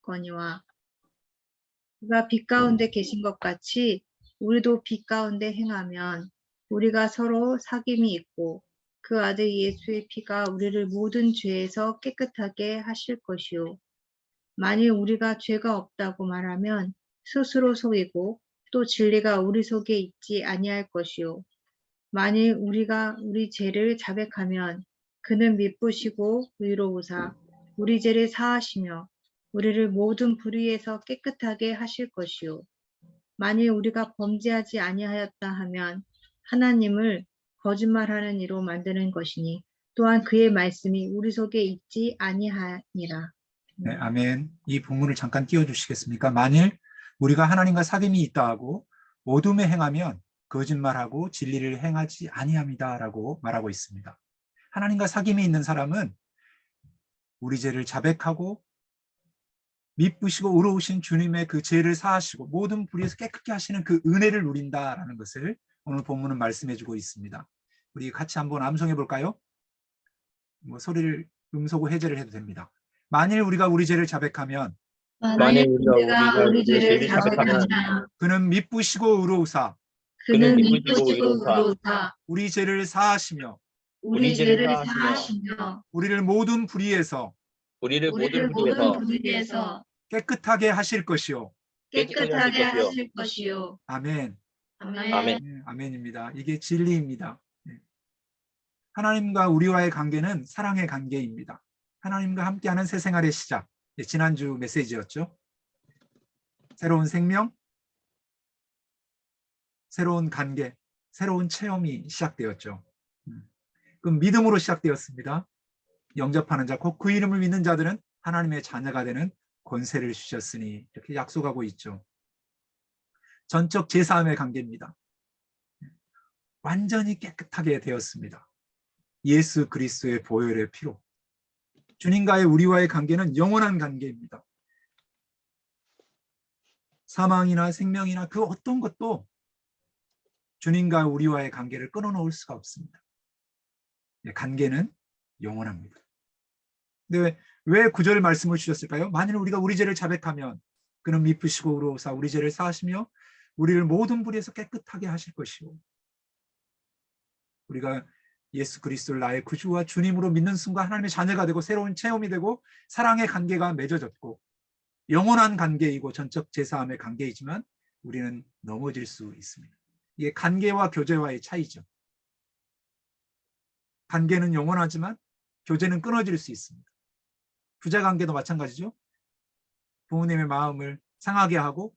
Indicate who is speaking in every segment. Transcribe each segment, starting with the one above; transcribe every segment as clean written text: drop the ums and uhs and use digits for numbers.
Speaker 1: 거니와 그가 빛 가운데 계신 것 같이 우리도 빛 가운데 행하면 우리가 서로 사귐이 있고 그 아들 예수의 피가 우리를 모든 죄에서 깨끗하게 하실 것이요. 만일 우리가 죄가 없다고 말하면 스스로 속이고 또 진리가 우리 속에 있지 아니할 것이요. 만일 우리가 우리 죄를 자백하면 그는 미쁘시고 의로우사 우리 죄를 사하시며 우리를 모든 불의에서 깨끗하게 하실 것이요. 만일 우리가 범죄하지 아니하였다 하면 하나님을 거짓말하는 이로 만드는 것이니 또한 그의 말씀이 우리 속에 있지 아니하니라.
Speaker 2: 네, 아멘. 이 본문을 잠깐 띄워주시겠습니까? 만일 우리가 하나님과 사귐이 있다 하고 어둠에 행하면 거짓말하고 진리를 행하지 아니함이다라고 말하고 있습니다. 하나님과 사귐이 있는 사람은 우리 죄를 자백하고 미쁘시고 의로우신 주님의 그 죄를 사하시고 모든 불의에서 깨끗게 하시는 그 은혜를 누린다라는 것을 오늘 본문은 말씀해주고 있습니다. 우리 같이 한번 암송해 볼까요? 소리를 음소거 해제를 해도 됩니다. 만일 우리가 우리 죄를 자백하면
Speaker 3: 만일 우리가 우리 죄를 자백하면
Speaker 2: 그는 미쁘시고 의로우사
Speaker 3: 그는 미쁘시고 의로우사
Speaker 2: 우리 죄를 사하시며
Speaker 3: 우리 죄를 사하시며
Speaker 2: 우리를 모든 불의에서
Speaker 3: 우리를 모든 불의에서
Speaker 2: 깨끗하게 하실 것이요.
Speaker 3: 깨끗하게 하실 것이요.
Speaker 2: 아멘.
Speaker 3: 아멘.
Speaker 2: 네, 아멘입니다. 이게 진리입니다. 네. 하나님과 우리와의 관계는 사랑의 관계입니다. 하나님과 함께하는 새 생활의 시작. 네, 지난주 메시지였죠. 새로운 생명, 새로운 관계, 새로운 체험이 시작되었죠. 그럼 믿음으로 시작되었습니다. 영접하는 자, 곧 그 이름을 믿는 자들은 하나님의 자녀가 되는 권세를 주셨으니 이렇게 약속하고 있죠. 전적 제사함의 관계입니다. 완전히 깨끗하게 되었습니다. 예수 그리스도의 보혈의 피로. 주님과의 우리와의 관계는 영원한 관계입니다. 사망이나 생명이나 그 어떤 것도 주님과 우리와의 관계를 끊어놓을 수가 없습니다. 관계는 영원합니다. 근데 왜 구절 말씀을 주셨을까요? 만일 우리가 우리 죄를 자백하면 그는 미쁘시고 의로우사 우리 죄를 사하시며 우리를 모든 불의에서 깨끗하게 하실 것이요. 우리가 예수 그리스도를 나의 구주와 주님으로 믿는 순간 하나님의 자녀가 되고 새로운 체험이 되고 사랑의 관계가 맺어졌고 영원한 관계이고 전적 제사함의 관계이지만 우리는 넘어질 수 있습니다. 이게 관계와 교제와의 차이죠. 관계는 영원하지만 교제는 끊어질 수 있습니다. 부자 관계도 마찬가지죠. 부모님의 마음을 상하게 하고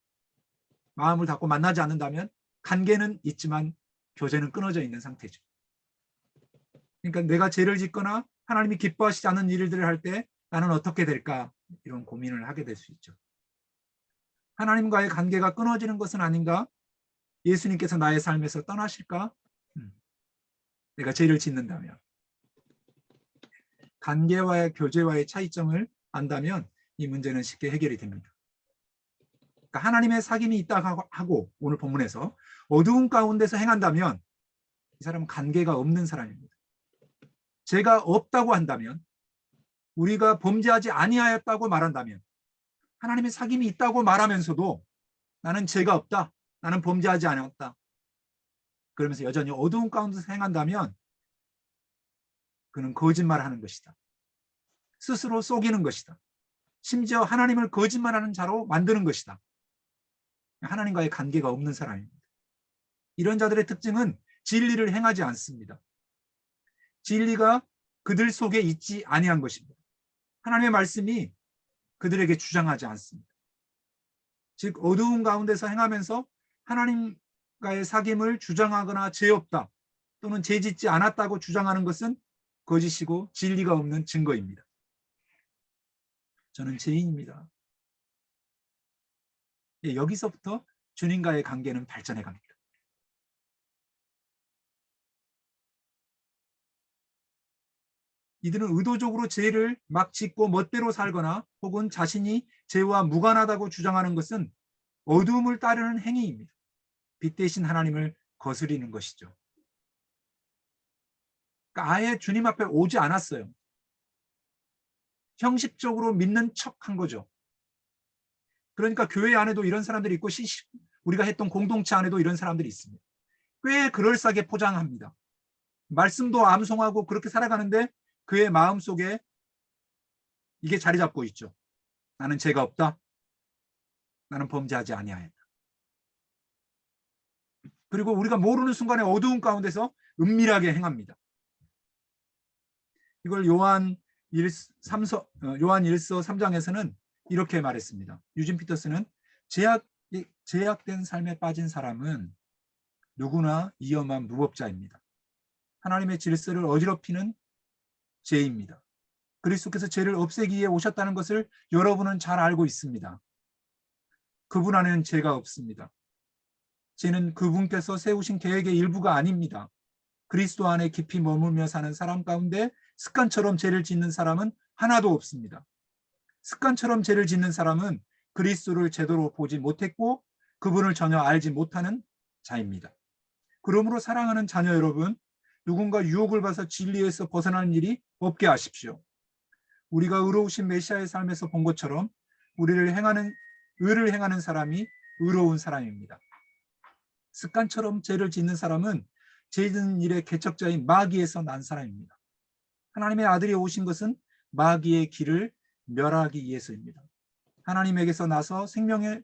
Speaker 2: 마음을 닫고 만나지 않는다면 관계는 있지만 교제는 끊어져 있는 상태죠. 그러니까 내가 죄를 짓거나 하나님이 기뻐하시지 않는 일들을 할 때 나는 어떻게 될까 이런 고민을 하게 될 수 있죠. 하나님과의 관계가 끊어지는 것은 아닌가? 예수님께서 나의 삶에서 떠나실까? 내가 죄를 짓는다면. 관계와의 교제와의 차이점을 안다면 이 문제는 쉽게 해결이 됩니다. 그러니까 하나님의 사귐이 있다고 하고 오늘 본문에서 어두운 가운데서 행한다면 이 사람은 관계가 없는 사람입니다. 죄가 없다고 한다면 우리가 범죄하지 아니하였다고 말한다면 하나님의 사귐이 있다고 말하면서도 나는 죄가 없다. 나는 범죄하지 않았다. 그러면서 여전히 어두운 가운데서 행한다면 그는 거짓말하는 것이다. 스스로 속이는 것이다. 심지어 하나님을 거짓말하는 자로 만드는 것이다. 하나님과의 관계가 없는 사람입니다. 이런 자들의 특징은 진리를 행하지 않습니다. 진리가 그들 속에 있지 아니한 것입니다. 하나님의 말씀이 그들에게 주장하지 않습니다. 즉 어두운 가운데서 행하면서 하나님과의 사귐을 주장하거나 죄 없다 또는 죄 짓지 않았다고 주장하는 것은 거짓이고 진리가 없는 증거입니다. 저는 죄인입니다. 여기서부터 주님과의 관계는 발전해 갑니다. 이들은 의도적으로 죄를 막 짓고 멋대로 살거나 혹은 자신이 죄와 무관하다고 주장하는 것은 어두움을 따르는 행위입니다. 빛 대신 하나님을 거스리는 것이죠. 그러니까 아예 주님 앞에 오지 않았어요. 형식적으로 믿는 척한 거죠. 그러니까 교회 안에도 이런 사람들이 있고 우리가 했던 공동체 안에도 이런 사람들이 있습니다. 꽤 그럴싸하게 포장합니다. 말씀도 암송하고 그렇게 살아가는데 그의 마음속에 이게 자리 잡고 있죠. 나는 죄가 없다. 나는 범죄하지 아니하였다. 그리고 우리가 모르는 순간에 어두운 가운데서 은밀하게 행합니다. 이걸 요한 1서 3장에서는 이렇게 말했습니다. 유진 피터스는 제약된 삶에 빠진 사람은 누구나 위험한 무법자입니다. 하나님의 질서를 어지럽히는 죄입니다. 그리스도께서 죄를 없애기 위해 오셨다는 것을 여러분은 잘 알고 있습니다. 그분 안에는 죄가 없습니다. 죄는 그분께서 세우신 계획의 일부가 아닙니다. 그리스도 안에 깊이 머물며 사는 사람 가운데 습관처럼 죄를 짓는 사람은 하나도 없습니다. 습관처럼 죄를 짓는 사람은 그리스도를 제대로 보지 못했고 그분을 전혀 알지 못하는 자입니다. 그러므로 사랑하는 자녀 여러분, 누군가 유혹을 받아서 진리에서 벗어나는 일이 없게 하십시오. 우리가 의로우신 메시아의 삶에서 본 것처럼 의를 행하는 사람이 의로운 사람입니다. 습관처럼 죄를 짓는 사람은 죄 짓는 일의 개척자인 마귀에서 난 사람입니다. 하나님의 아들이 오신 것은 마귀의 길을 멸하기 위해서입니다. 하나님에게서 나서 생명에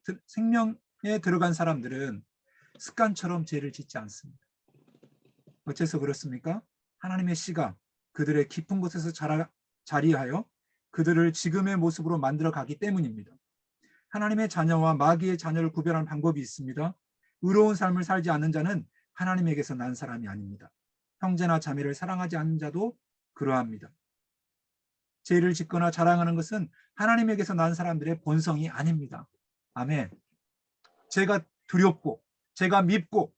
Speaker 2: 들어간 사람들은 습관처럼 죄를 짓지 않습니다. 어째서 그렇습니까? 하나님의 씨가 그들의 깊은 곳에서 자리하여 그들을 지금의 모습으로 만들어 가기 때문입니다. 하나님의 자녀와 마귀의 자녀를 구별하는 방법이 있습니다. 의로운 삶을 살지 않는 자는 하나님에게서 난 사람이 아닙니다. 형제나 자매를 사랑하지 않는 자도 그러합니다. 죄를 짓거나 자랑하는 것은 하나님에게서 난 사람들의 본성이 아닙니다. 아멘. 제가 두렵고 제가 밉고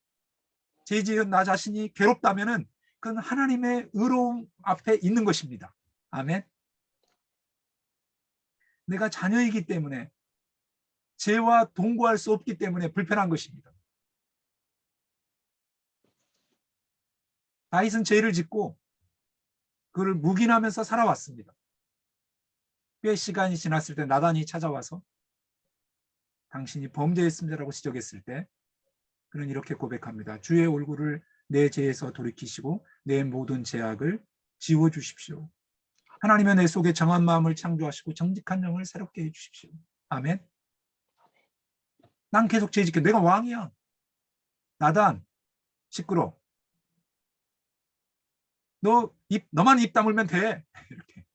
Speaker 2: 죄 지은 나 자신이 괴롭다면은 그건 하나님의 의로움 앞에 있는 것입니다. 아멘. 내가 자녀이기 때문에 죄와 동거할 수 없기 때문에 불편한 것입니다. 다윗은 죄를 짓고 그를 묵인하면서 살아왔습니다. 꽤 시간이 지났을 때 나단이 찾아와서 당신이 범죄했습니다라고 지적했을 때 그는 이렇게 고백합니다. 주의 얼굴을 내 죄에서 돌이키시고 내 모든 죄악을 지워주십시오. 하나님은 내 속에 정한 마음을 창조하시고 정직한 영을 새롭게 해주십시오. 아멘. 난 계속 죄 짓게. 내가 왕이야. 나단 시끄러. 너만 입 다물면 돼. 이렇게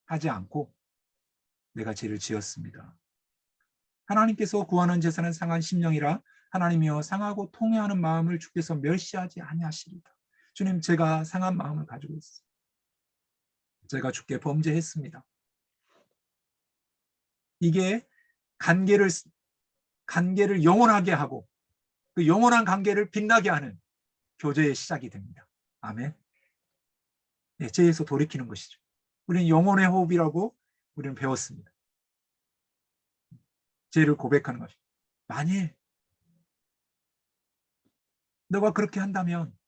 Speaker 2: 하지 않고 내가 죄를 지었습니다. 하나님께서 구하는 제사는 상한 심령이라 하나님이여 상하고 통회하는 마음을 주께서 멸시하지 아니하시리다. 주님, 제가 상한 마음을 가지고 있습니다. 제가 주께 범죄했습니다. 이게 관계를 영원하게 하고 그 영원한 관계를 빛나게 하는 교제의 시작이 됩니다. 아멘. 네, 죄에서 돌이키는 것이죠. 우리는 영혼의 호흡이라고 우리는 배웠습니다. 죄를 고백하는 것이죠. 만일 너가 그렇게 한다면,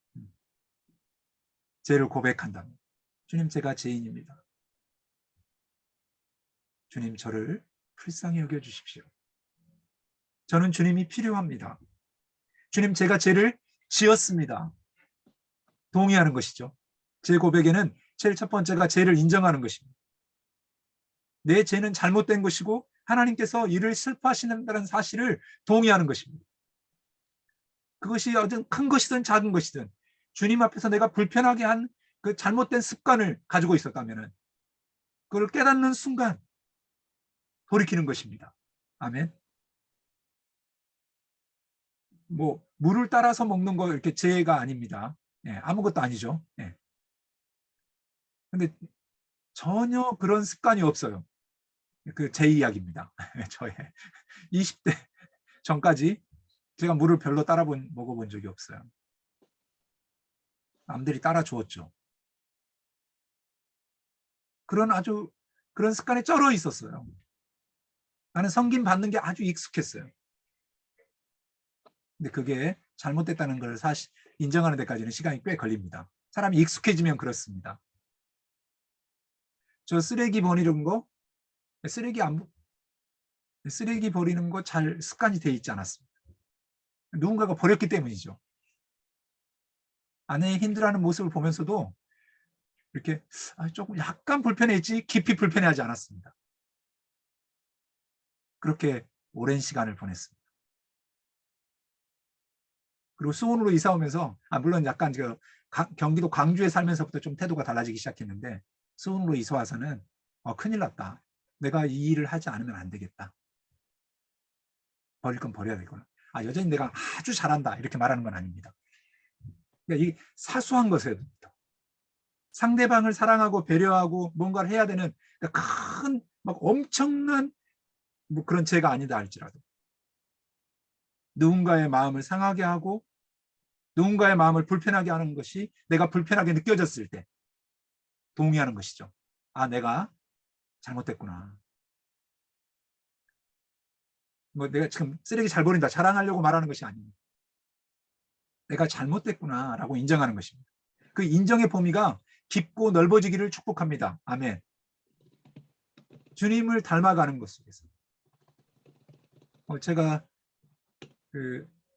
Speaker 2: 죄를 고백한다면, 주님, 제가 죄인입니다. 주님, 저를 불쌍히 여겨주십시오. 저는 주님이 필요합니다. 주님, 제가 죄를 지었습니다. 동의하는 것이죠. 제 고백에는 제일 첫 번째가 죄를 인정하는 것입니다. 내 죄는 잘못된 것이고 하나님께서 이를 슬퍼하시는다는 사실을 동의하는 것입니다. 그것이 어떤 큰 것이든 작은 것이든 주님 앞에서 내가 불편하게 한 그 잘못된 습관을 가지고 있었다면 그걸 깨닫는 순간 돌이키는 것입니다. 아멘. 물을 따라서 먹는 거 이렇게 죄가 아닙니다. 아무것도 아니죠. 근데 전혀 그런 습관이 없어요. 그 제 이야기입니다. 저의 20대 전까지 제가 물을 별로 먹어본 적이 없어요. 남들이 따라 주었죠. 그런 습관에 쩔어 있었어요. 나는 섬김 받는 게 아주 익숙했어요. 근데 그게 잘못됐다는 걸 사실 인정하는 데까지는 시간이 꽤 걸립니다. 사람이 익숙해지면 그렇습니다. 저 쓰레기 버리는 거, 쓰레기 쓰레기 버리는 거 잘 습관이 돼 있지 않았습니다. 누군가가 버렸기 때문이죠. 아내의 힘들어하는 모습을 보면서도 이렇게 조금 약간 불편했지 깊이 불편해하지 않았습니다. 그렇게 오랜 시간을 보냈습니다. 그리고 수원으로 이사 오면서 물론 약간 경기도 광주에 살면서부터 좀 태도가 달라지기 시작했는데 수원으로 이사 와서는 큰일 났다. 내가 이 일을 하지 않으면 안 되겠다. 버릴 건 버려야 되구나. 여전히 내가 아주 잘한다 이렇게 말하는 건 아닙니다. 그러니까 이 사소한 것에부터 상대방을 사랑하고 배려하고 뭔가를 해야 되는 그러니까 큰 막 엄청난 그런 죄가 아니다 할지라도 누군가의 마음을 상하게 하고 누군가의 마음을 불편하게 하는 것이 내가 불편하게 느껴졌을 때 동의하는 것이죠. 내가 잘못됐구나. 내가 지금 쓰레기 잘 버린다 자랑하려고 말하는 것이 아닙니다. 내가 잘못됐구나라고 인정하는 것입니다. 그 인정의 범위가 깊고 넓어지기를 축복합니다. 아멘. 주님을 닮아가는 것 속에서 제가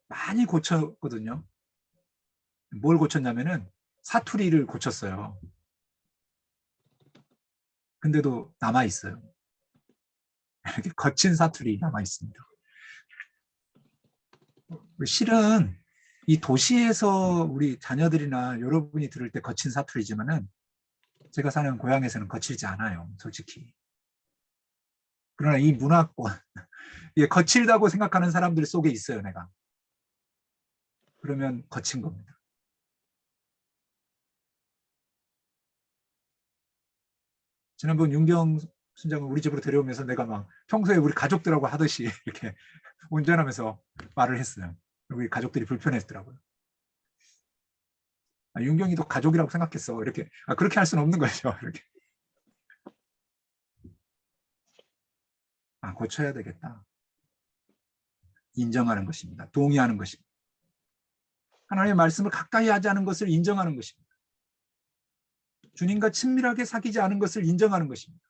Speaker 2: 많이 고쳤거든요. 뭘 고쳤냐면은 사투리를 고쳤어요. 근데도 남아 있어요. 이렇게 거친 사투리 남아 있습니다. 실은 이 도시에서 우리 자녀들이나 여러분이 들을 때 거친 사투리지만은 제가 사는 고향에서는 거칠지 않아요, 솔직히. 그러나 이 문화권, 거칠다고 생각하는 사람들 속에 있어요, 내가. 그러면 거친 겁니다. 지난번 윤경 순장을 우리 집으로 데려오면서 내가 막 평소에 우리 가족들하고 하듯이 이렇게 운전하면서 말을 했어요. 우리 가족들이 불편했더라고요. 윤경이도 가족이라고 생각했어. 이렇게 그렇게 할 수는 없는 거죠. 이렇게 고쳐야 되겠다. 인정하는 것입니다. 동의하는 것입니다. 하나님의 말씀을 가까이 하지 않은 것을 인정하는 것입니다. 주님과 친밀하게 사귀지 않은 것을 인정하는 것입니다.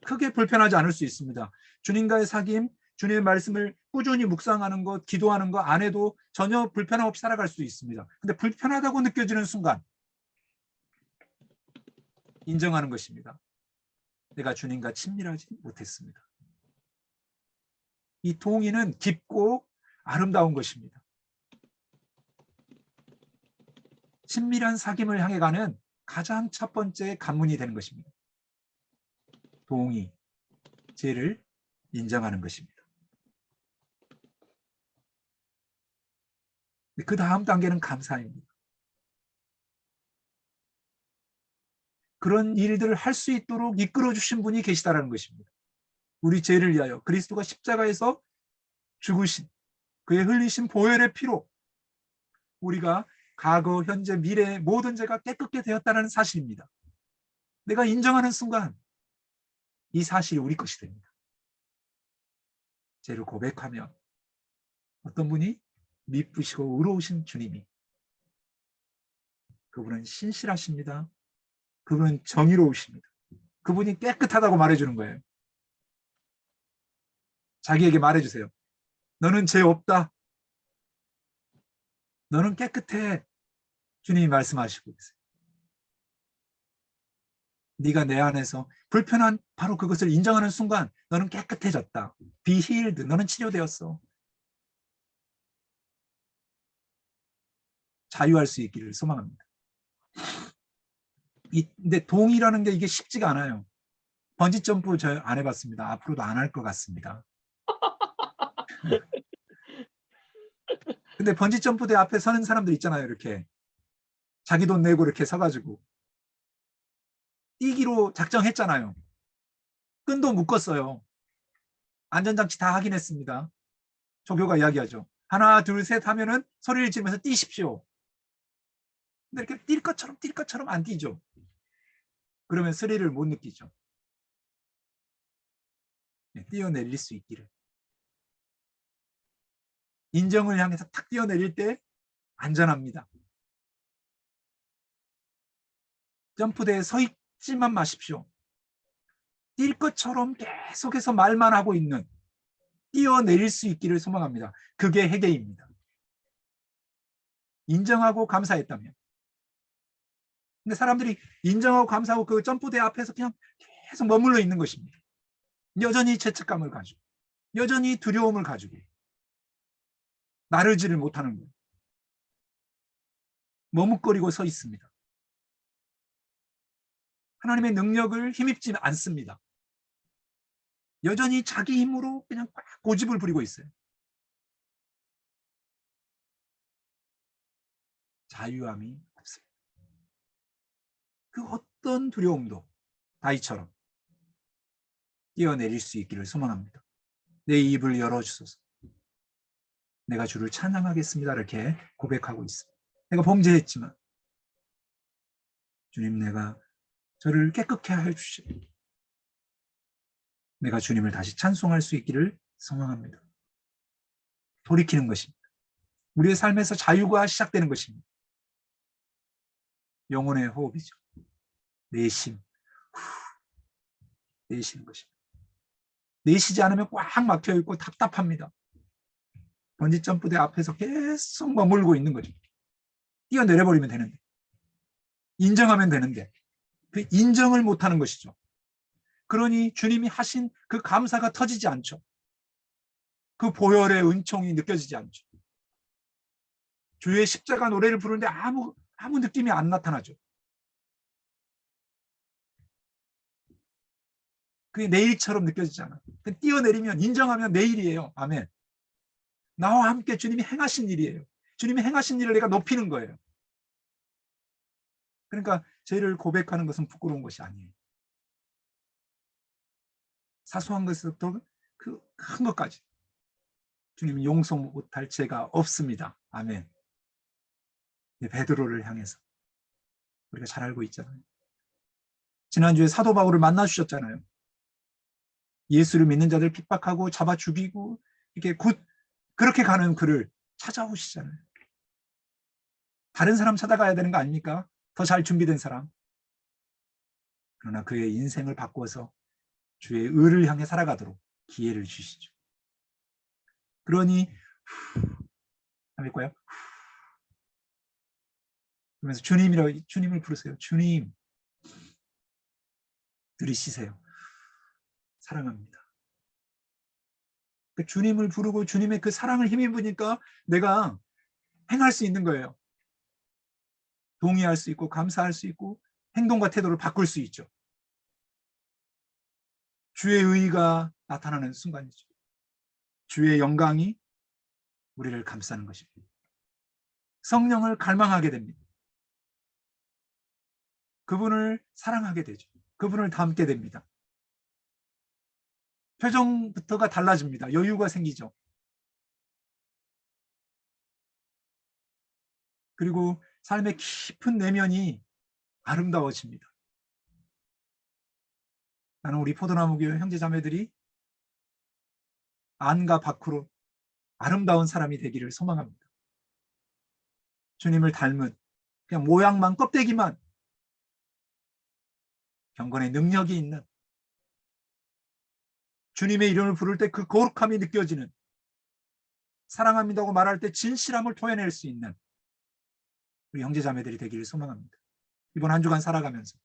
Speaker 2: 크게 불편하지 않을 수 있습니다. 주님과의 사귐, 주님의 말씀을 꾸준히 묵상하는 것, 기도하는 것 안 해도 전혀 불편함 없이 살아갈 수 있습니다. 근데 불편하다고 느껴지는 순간 인정하는 것입니다. 내가 주님과 친밀하지 못했습니다. 이 동의는 깊고 아름다운 것입니다. 친밀한 사귐을 향해 가는 가장 첫 번째 관문이 되는 것입니다. 동의, 죄를 인정하는 것입니다. 그 다음 단계는 감사입니다. 그런 일들을 할 수 있도록 이끌어 주신 분이 계시다는 것입니다. 우리 죄를 위하여 그리스도가 십자가에서 죽으신 그의 흘리신 보혈의 피로 우리가 과거, 현재, 미래의 모든 죄가 깨끗게 되었다는 사실입니다. 내가 인정하는 순간 이 사실이 우리 것이 됩니다. 죄를 고백하며 어떤 분이 미쁘시고 의로우신 주님이 그분은 신실하십니다. 그분은 정의로우십니다. 그분이 깨끗하다고 말해주는 거예요. 자기에게 말해주세요. 너는 죄 없다. 너는 깨끗해. 주님이 말씀하시고 있어요. 네가 내 안에서 불편한 바로 그것을 인정하는 순간 너는 깨끗해졌다. Be healed. 너는 치료되었어. 자유할 수 있기를 소망합니다. 근데 동의라는 게 이게 쉽지가 않아요. 번지점프 저 안 해봤습니다. 앞으로도 안 할 것 같습니다. 근데 번지점프대 앞에 서는 사람들 있잖아요. 이렇게 자기 돈 내고 이렇게 서가지고 뛰기로 작정했잖아요. 끈도 묶었어요. 안전장치 다 확인했습니다. 조교가 이야기하죠. 하나 둘 셋 하면은 소리를 지르면서 뛰십시오. 근데 이렇게 뛸 것처럼 안 뛰죠. 그러면 스릴을 못 느끼죠. 뛰어내릴 수 있기를. 인정을 향해서 탁 뛰어내릴 때 안전합니다. 점프대에 서 있지만 마십시오. 뛸 것처럼 계속해서 말만 하고 있는 뛰어내릴 수 있기를 소망합니다. 그게 회개입니다. 인정하고 감사했다면. 근데 사람들이 인정하고 감사하고 그 점프대 앞에서 그냥 계속 머물러 있는 것입니다. 여전히 죄책감을 가지고, 여전히 두려움을 가지고 나르지를 못하는 거예요. 머뭇거리고 서 있습니다. 하나님의 능력을 힘입지 않습니다. 여전히 자기 힘으로 그냥 고집을 부리고 있어요. 자유함이 없습니다. 그 어떤 두려움도 다윗처럼 뛰어내릴 수 있기를 소망합니다. 내 입을 열어주소서. 내가 주를 찬양하겠습니다. 이렇게 고백하고 있습니다. 내가 범죄했지만 주님, 내가 저를 깨끗게 하여 주시오. 내가 주님을 다시 찬송할 수 있기를 소망합니다. 돌이키는 것입니다. 우리의 삶에서 자유가 시작되는 것입니다. 영혼의 호흡이죠. 내심, 내쉬는 것입니다. 내쉬지 않으면 꽉 막혀 있고 답답합니다. 번지점프대 앞에서 계속 머물고 있는 거죠. 뛰어내려버리면 되는데, 인정하면 되는데 그 인정을 못하는 것이죠. 그러니 주님이 하신 그 감사가 터지지 않죠. 그 보혈의 은총이 느껴지지 않죠. 주의 십자가 노래를 부르는데 아무 느낌이 안 나타나죠. 그게 내일처럼 느껴지지 않아요. 뛰어내리면, 인정하면 내일이에요. 아멘. 나와 함께 주님이 행하신 일이에요. 주님이 행하신 일을 내가 높이는 거예요. 그러니까 죄를 고백하는 것은 부끄러운 것이 아니에요. 사소한 것부터 그 큰 것까지 주님이 용서 못할 죄가 없습니다. 아멘. 베드로를 향해서 우리가 잘 알고 있잖아요. 지난주에 사도 바울을 만나주셨잖아요. 예수를 믿는 자들 핍박하고 잡아 죽이고 이렇게 그렇게 가는 그를 찾아오시잖아요. 다른 사람 찾아가야 되는 거 아닙니까? 더 잘 준비된 사람. 그러나 그의 인생을 바꿔서 주의 의를 향해 살아가도록 기회를 주시죠. 그러니 할까요? 그러면서 주님을 부르세요. 주님, 들으시세요. 사랑합니다. 그 주님을 부르고 주님의 그 사랑을 힘입으니까 내가 행할 수 있는 거예요. 동의할 수 있고 감사할 수 있고 행동과 태도를 바꿀 수 있죠. 주의 의가 나타나는 순간이죠. 주의 영광이 우리를 감싸는 것입니다. 성령을 갈망하게 됩니다. 그분을 사랑하게 되죠. 그분을 닮게 됩니다. 표정부터가 달라집니다. 여유가 생기죠. 그리고 삶의 깊은 내면이 아름다워집니다. 나는 우리 포도나무교회 형제자매들이 안과 밖으로 아름다운 사람이 되기를 소망합니다. 주님을 닮은 그냥 모양만, 껍데기만 경건의 능력이 있는, 주님의 이름을 부를 때 그 거룩함이 느껴지는, 사랑합니다고 말할 때 진실함을 토해낼 수 있는 우리 형제자매들이 되기를 소망합니다. 이번 한 주간 살아가면서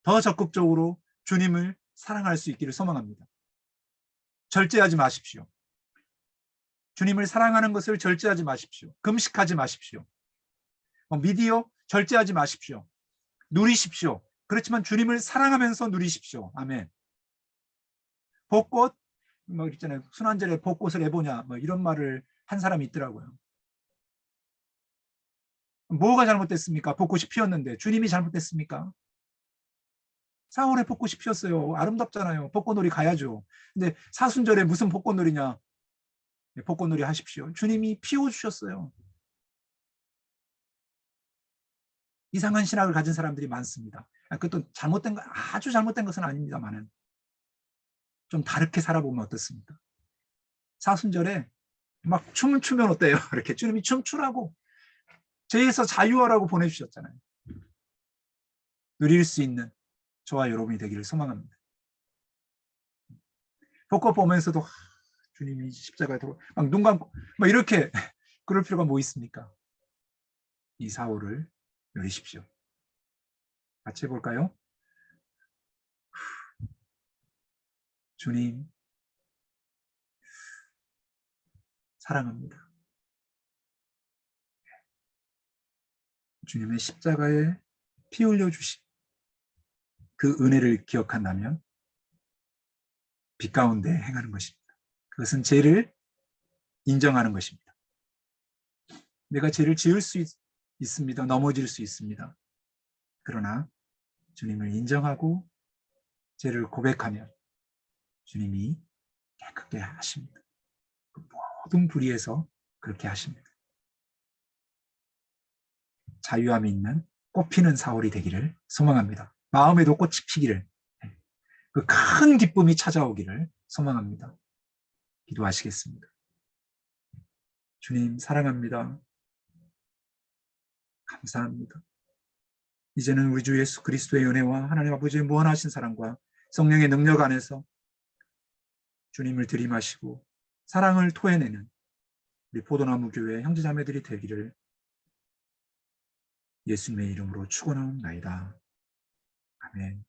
Speaker 2: 더 적극적으로 주님을 사랑할 수 있기를 소망합니다. 절제하지 마십시오. 주님을 사랑하는 것을 절제하지 마십시오. 금식하지 마십시오. 미디어 절제하지 마십시오. 누리십시오. 그렇지만 주님을 사랑하면서 누리십시오. 아멘. 벚꽃, 있잖아요. 순환절에 벚꽃을 해보냐, 이런 말을 한 사람이 있더라고요. 뭐가 잘못됐습니까? 벚꽃이 피었는데 주님이 잘못됐습니까? 4월에 벚꽃이 피었어요. 아름답잖아요. 벚꽃놀이 가야죠. 근데 사순절에 무슨 벚꽃놀이냐? 벚꽃놀이 하십시오. 주님이 피워주셨어요. 이상한 신학을 가진 사람들이 많습니다. 그것도 잘못된 거, 아주 잘못된 것은 아닙니다만은 좀 다르게 살아보면 어떻습니까? 사순절에 막 춤을 추면 어때요? 이렇게 주님이 춤추라고, 죄에서 자유하라고 보내주셨잖아요. 누릴 수 있는 저와 여러분이 되기를 소망합니다. 벚꽃 보면서도 주님이 십자가에 들어 막 눈 감고 막 이렇게 그럴 필요가 뭐 있습니까? 이 사오를 누리십시오. 같이 해볼까요? 주님 사랑합니다. 주님의 십자가에 피 흘려 주신 그 은혜를 기억한다면 빛 가운데 행하는 것입니다. 그것은 죄를 인정하는 것입니다. 내가 죄를 지을 수 있습니다. 넘어질 수 있습니다. 그러나 주님을 인정하고 죄를 고백하면 주님이 깨끗게 하십니다. 그 모든 불의에서 그렇게 하십니다. 자유함이 있는 꽃피는 사월이 되기를 소망합니다. 마음에도 꽃이 피기를, 그 큰 기쁨이 찾아오기를 소망합니다. 기도하시겠습니다. 주님 사랑합니다. 감사합니다. 이제는 우리 주 예수 그리스도의 은혜와 하나님 아버지의 무한하신 사랑과 성령의 능력 안에서 주님을 들이마시고 사랑을 토해내는 우리 포도나무 교회 형제자매들이 되기를 예수님의 이름으로 축원하옵나이다. 아멘.